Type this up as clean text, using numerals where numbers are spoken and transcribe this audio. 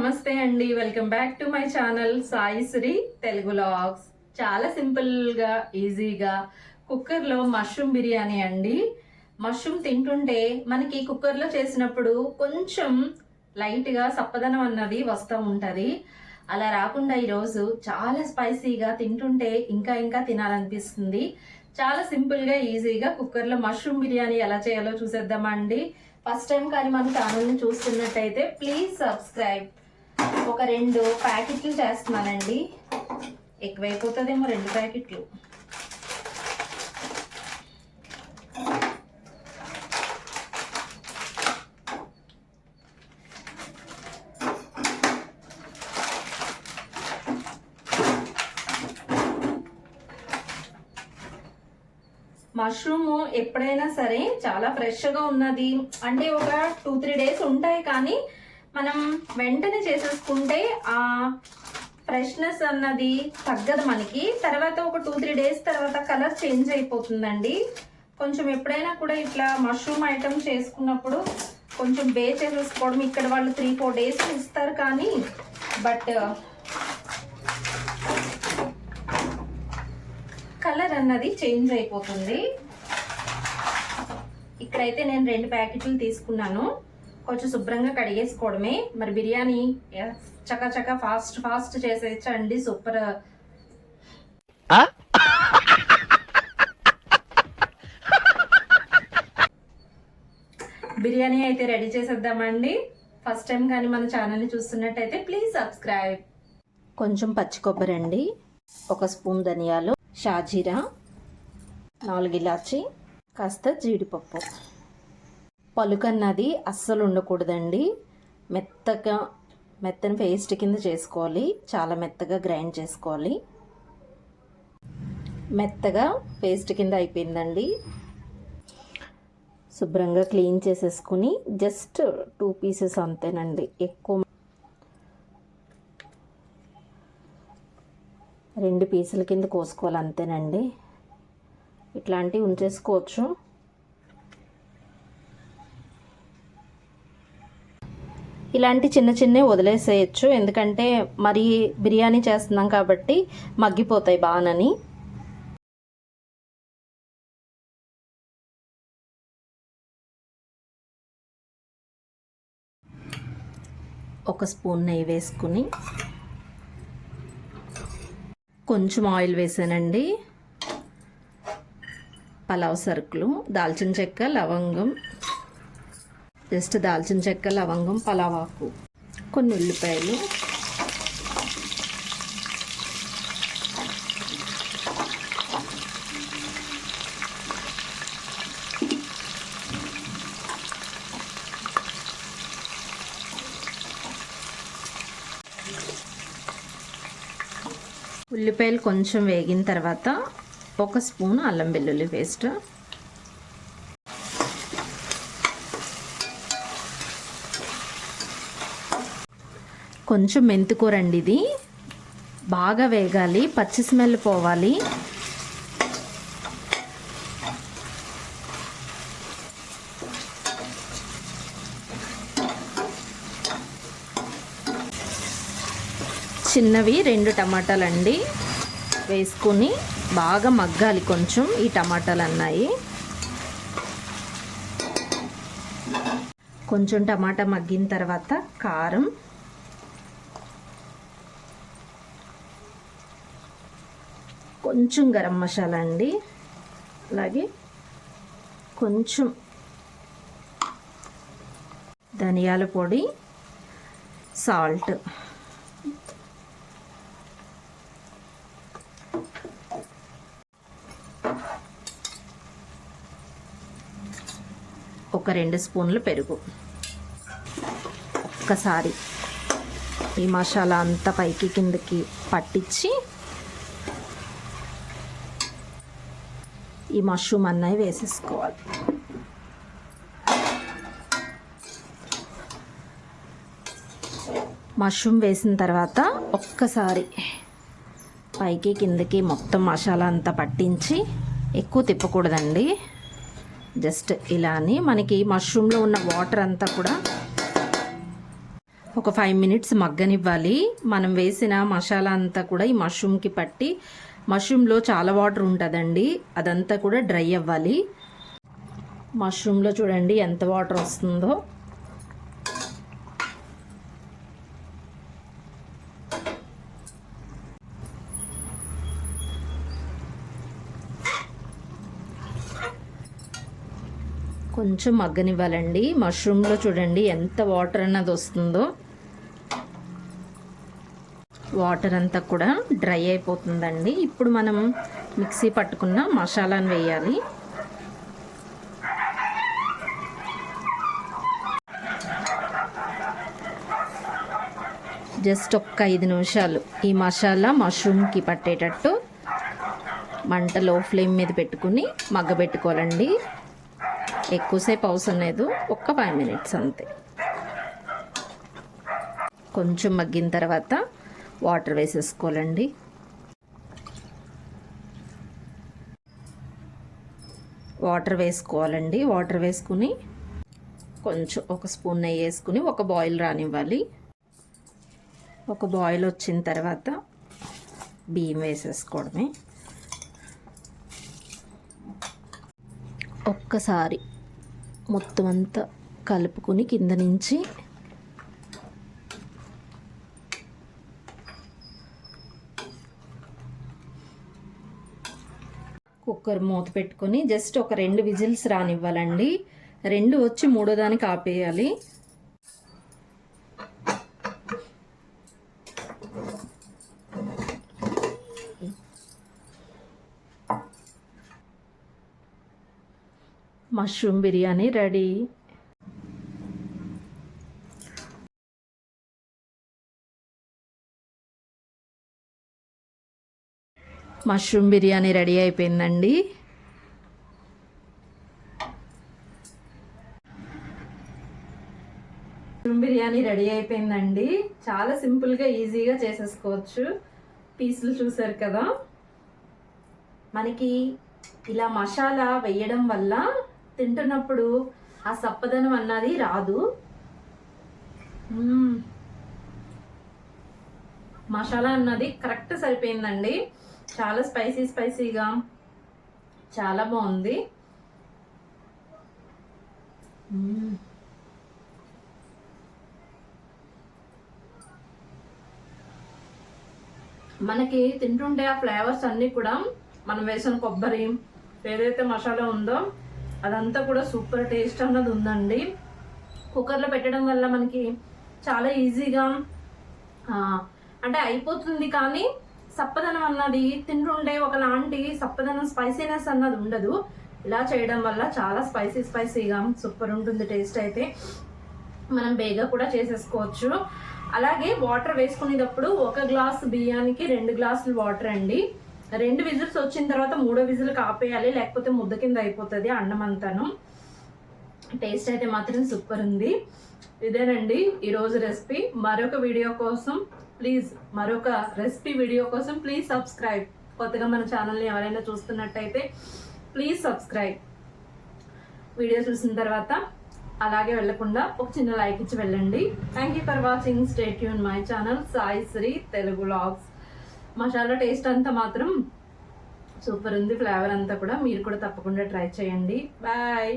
నమస్తే అండి, welcome back to my channel Saisri Telugu vlogs. చాలా సింపుల్గా ఈజీగా కుక్కర్లో మష్రూమ్ బిర్యానీ అండి. మష్రూమ్ తింటుంటే మనకి కుక్కర్లో చేసినప్పుడు కొంచెం లైట్గా సప్పదనం అన్నది వస్తూ ఉంటుంది. అలా రాకుండా ఈరోజు చాలా స్పైసీగా తింటుంటే ఇంకా ఇంకా తినాలనిపిస్తుంది. చాలా సింపుల్గా ఈజీగా కుక్కర్లో మష్రూమ్ బిర్యానీ ఎలా చేయాలో చూసేద్దామా అండి. ఫస్ట్ టైం కానీ మన ఛానల్ని చూస్తున్నట్టయితే ప్లీజ్ సబ్స్క్రైబ్. ఒక 2 ప్యాకెట్లు చేస్తున్నానండి, ఎక్కువైపోతుందేమో 2 ప్యాకెట్లు. మష్రూమ్ ఎప్పుడైనా సరే చాలా ఫ్రెష్గా ఉన్నది అంటే ఒక 2-3 డేస్ ఉంటాయి, కానీ మనం వెంటనే చేసేసుకుంటే ఆ ఫ్రెష్నెస్ అన్నది తగ్గదు మనకి. తర్వాత ఒక 2-3 డేస్ తర్వాత కలర్ చేంజ్ అయిపోతుందండి. కొంచెం ఎప్పుడైనా కూడా ఇట్లా మష్రూమ్ ఐటమ్ చేసుకున్నప్పుడు కొంచెం చేసేసుకోవడం. ఇక్కడ వాళ్ళు 3-4 డేస్ ఇస్తారు, కానీ బట్ కలర్ అన్నది చేంజ్ అయిపోతుంది. ఇక్కడైతే నేను 2 ప్యాకెట్లు తీసుకున్నాను. కొంచెం శుభ్రంగా కడిగేసుకోవడమే. మరి బిర్యానీ చకా ఫాస్ట్ చేసేయచ్చండి. సూపర్. బిర్యానీ అయితే రెడీ చేసేద్దామండి. ఫస్ట్ టైం కానీ మన ఛానల్ని చూస్తున్నట్టయితే ప్లీజ్ సబ్స్క్రైబ్. కొంచెం పచ్చి కొబ్బరి అండి, 1 స్పూన్ ధనియాలు, షాజీరా, 4 ఇలాచి, కాస్త జీడిపప్పు. పలుకన్నది అస్సలు ఉండకూడదండి. మెత్తని పేస్ట్ కింద చేసుకోవాలి. చాలా మెత్తగా గ్రైండ్ చేసుకోవాలి. మెత్తగా పేస్ట్ కింద అయిపోయిందండి. శుభ్రంగా క్లీన్ చేసేసుకుని జస్ట్ 2 పీసెస్ అంతేనండి. ఎక్కువ 2 పీసుల కింద కోసుకోవాలి అంతేనండి. ఇట్లాంటివి ఉంచేసుకోవచ్చు. ఇలాంటి చిన్న వదిలేసేయచ్చు, ఎందుకంటే మరి బిర్యానీ చేస్తున్నాం కాబట్టి మగ్గిపోతాయి బాగానని. ఒక స్పూన్ నెయ్యి వేసుకుని కొంచెం ఆయిల్ వేసానండి. పలావ్ సరుకులు, దాల్చిన చెక్క, లవంగం, జస్ట్ దాల్చిన చెక్క, లవంగం, పలావ్ ఆకు, కొన్ని ఉల్లిపాయలు, ఉల్లిపాయలు కొంచెం వేగిన తర్వాత 1 స్పూన్ అల్లం వెల్లుల్లి పేస్ట్, కొంచెం మెంతికూర అండి. ఇది బాగా వేగాలి, పచ్చి స్మెల్ పోవాలి. చిన్నవి 2 టమాటాలు అండి వేసుకుని బాగా మగ్గాలి కొంచెం ఈ టమాటాలు అన్నాయి. కొంచెం టమాటా మగ్గిన తర్వాత కారం, కొంచెం గరం మసాలా అండి, అలాగే కొంచెం ధనియాల పొడి, సాల్ట్, ఒక 2 స్పూన్లు పెరుగు. ఒక్కసారి ఈ మసాలా అంతా పైకి కిందకి పట్టించి ఈ మష్రూమ్ అన్నవి వేసేసుకోవాలి. మష్రూమ్ వేసిన తర్వాత ఒక్కసారి పైకి కిందకి మొత్తం మసాలా అంతా పట్టించి, ఎక్కువ తిప్పకూడదండి. జస్ట్ ఇలా అని మనకి మష్రూమ్లో ఉన్న వాటర్ అంతా కూడా ఒక 5 మినిట్స్ మగ్గనివ్వాలి. మనం వేసిన మసాలా అంతా కూడా ఈ మష్రూమ్కి పట్టి, మష్రూమ్లో చాలా వాటర్ ఉంటుందండి, అదంతా కూడా డ్రై అవ్వాలి. మష్రూమ్లో చూడండి ఎంత వాటర్ వస్తుందో. కొంచెం మగ్గనివ్వాలండి. మష్రూమ్లో చూడండి ఎంత వాటర్ అన్నది వస్తుందో. వాటర్ అంతా కూడా డ్రై అయిపోతుందండి. ఇప్పుడు మనం మిక్సీ పట్టుకున్న మసాలాను వేయాలి. జస్ట్ ఒక్క 5 నిమిషాలు ఈ మసాలా మష్రూమ్కి పట్టేటట్టు మంట లో ఫ్లేమ్ మీద పెట్టుకుని మగ్గబెట్టుకోవాలండి. ఎక్కువసేపు అవసరం లేదు, ఒక్క 5 మినిట్స్ అంతే. కొంచెం మగ్గిన తర్వాత వాటర్ వేసేసుకోవాలండి. వాటర్ వేసుకుని కొంచెం ఒక స్పూన్ నెయ్యి వేసుకుని ఒక బాయిల్ రానివ్వాలి. ఒక బాయిల్ వచ్చిన తర్వాత బియ్యం వేసేసుకోవడమే. ఒక్కసారి మొత్తం అంతా కలుపుకొని కింద నుంచి కుక్కర్ మూత పెట్టుకొని జస్ట్ ఒక 2 విజిల్స్ రానివ్వాలండి. 2 వచ్చి 3వ దానికి ఆపేయాలి. Mushroom biryani ready. Mushroom biryani ready అయిపోయిందండి. చాలా సింపుల్గా ఈజీగా చేసేసుకోవచ్చు. పీసులు చూసారు కదా. మనకి ఇలా మసాలా వేయడం వల్ల తింటున్నప్పుడు ఆ సప్పదనం అన్నది రాదు. మసాలా అన్నది కరెక్ట్ సరిపోయిందండి. చాలా స్పైసీగా చాలా బాగుంది. మనకి తింటుంటే ఆ ఫ్లేవర్స్ అన్నీ కూడా మనం వేసిన కొబ్బరి ఏదైతే మసాలా ఉందో అదంతా కూడా సూపర్ టేస్ట్ అన్నది ఉందండి. కుక్కర్లో పెట్టడం వల్ల మనకి చాలా ఈజీగా అంటే అయిపోతుంది, కానీ సప్పదనం అన్నది తింటుంటే ఒకలాంటి సప్పదనం స్పైసీనెస్ అన్నది ఉండదు. ఇలా చేయడం వల్ల చాలా స్పైసీగా సూపర్ ఉంటుంది టేస్ట్. అయితే మనం బేగా కూడా చేసేసుకోవచ్చు. అలాగే వాటర్ వేసుకునేటప్పుడు 1 గ్లాసు బియ్యానికి 2 గ్లాసులు వాటర్ అండి. 2 విజిల్స్ వచ్చిన తర్వాత 3వ విజిల్కి ఆపేయాలి, లేకపోతే ముద్ద కింద అయిపోతుంది అన్నం అంతాను. టేస్ట్ అయితే మాత్రం సూపర్ ఉంది. ఇదేనండి ఈరోజు రెసిపీ. మరొక రెసిపీ వీడియో కోసం ప్లీజ్ సబ్స్క్రైబ్. కొత్తగా మన ఛానల్ని ఎవరైనా చూస్తున్నట్టయితే ప్లీజ్ సబ్స్క్రైబ్. వీడియో చూసిన తర్వాత అలాగే వెళ్ళకుండా ఒక చిన్న లైక్ ఇచ్చి వెళ్ళండి. Thank you for watching. Stay tune my channel Saisri Telugu vlogs. Masala taste అంతా మాత్రం సూపర్ ఉంది. ఫ్లేవర్ అంతా కూడా మీరు కూడా తప్పకుండా ట్రై చేయండి. బాయ్.